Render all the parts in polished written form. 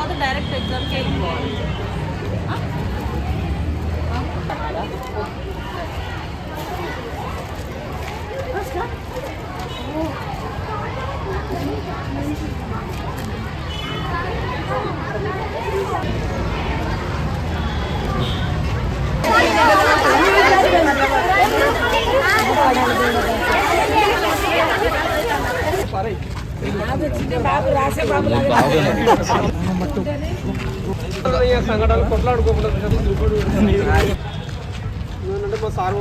తర్వాత డైరెక్ట్ ఎగ్జామ్కి వెళ్ళిపోవాలి. సంఘటనలు కొట్లాడుకోకుండా మా సార్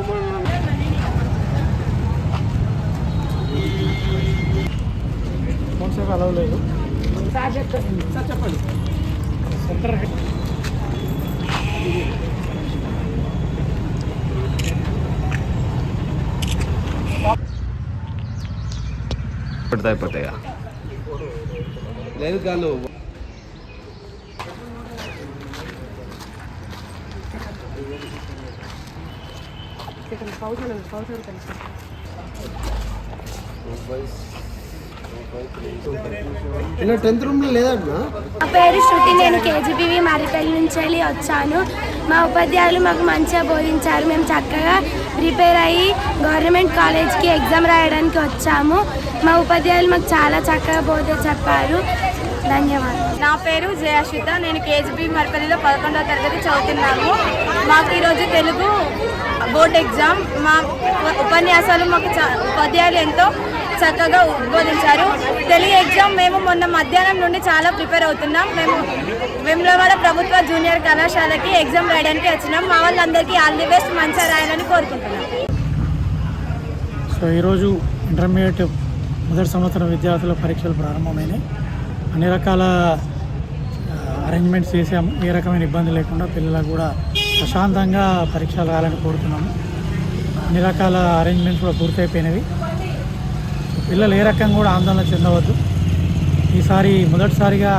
కాన్సెప్ట్ అలవ్ లేదు. సార్ చెప్పండి. సెంటర్ అయిపోతాయా లేదు కాదు. టెన్త్ రూమ్లో లేదన్నా. నా పేరు శృతి, నేను కేజీబీవి మర్రిపల్లి నుంచి వెళ్ళి వచ్చాను. మా ఉపాధ్యాయులు మాకు మంచిగా బోధించారు. మేము చక్కగా ప్రిపేర్ అయ్యి గవర్నమెంట్ కాలేజ్కి ఎగ్జామ్ రాయడానికి వచ్చాము. మా ఉపాధ్యాయులు మాకు చాలా చక్కగా బోధ చెప్పారు. ధన్యవాదాలు. నా పేరు జయాశ్రిత, నేను కేజీబీ మర్రిపల్లిలో 11వ తరగతి చదువుతున్నాము. మాకు ఈరోజు తెలుగు బోర్డ్ ఎగ్జామ్. మా ఉపన్యాసాలు మాకు ఉపాధ్యాయులు ఎంతో చక్కగా ఉద్బోధించారు. తెలుగు ఎగ్జామ్ మేము మొన్న మధ్యాహ్నం నుండి చాలా ప్రిపేర్ అవుతున్నాం. మేము వేములవాడ ప్రభుత్వ జూనియర్ కళాశాలకి ఎగ్జామ్ రాయడానికి వచ్చినాం. మా వాళ్ళందరికీ ఆల్ ది బెస్ట్, మంచిగా రాయాలని కోరుకుంటున్నాం. సో ఈరోజు ఇంటర్మీడియట్ మొదటి సంవత్సరం విద్యార్థుల పరీక్షలు ప్రారంభమైనాయి. అన్ని రకాల అరేంజ్మెంట్స్ చేసాము. ఏ రకమైన ఇబ్బంది లేకుండా పిల్లలకు కూడా ప్రశాంతంగా పరీక్షలు రాయాలని కోరుతున్నాము. అన్ని రకాల అరేంజ్మెంట్స్ కూడా పూర్తయిపోయినవి. పిల్లలు ఏ రకంగా కూడా ఆందోళన చెందవద్దు. ఈసారి మొదటిసారిగా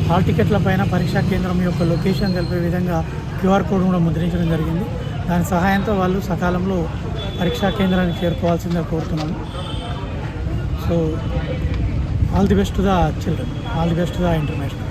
హాల్ టికెట్ల పైన పరీక్షా కేంద్రం యొక్క లొకేషన్ తెలిపే విధంగా QR కోడ్ కూడా ముద్రించడం జరిగింది. దాని సహాయంతో వాళ్ళు సకాలంలో పరీక్షా కేంద్రానికి చేరుకోవాల్సిందిగా కోరుతున్నాము. So all the best to the children, all the best to the international.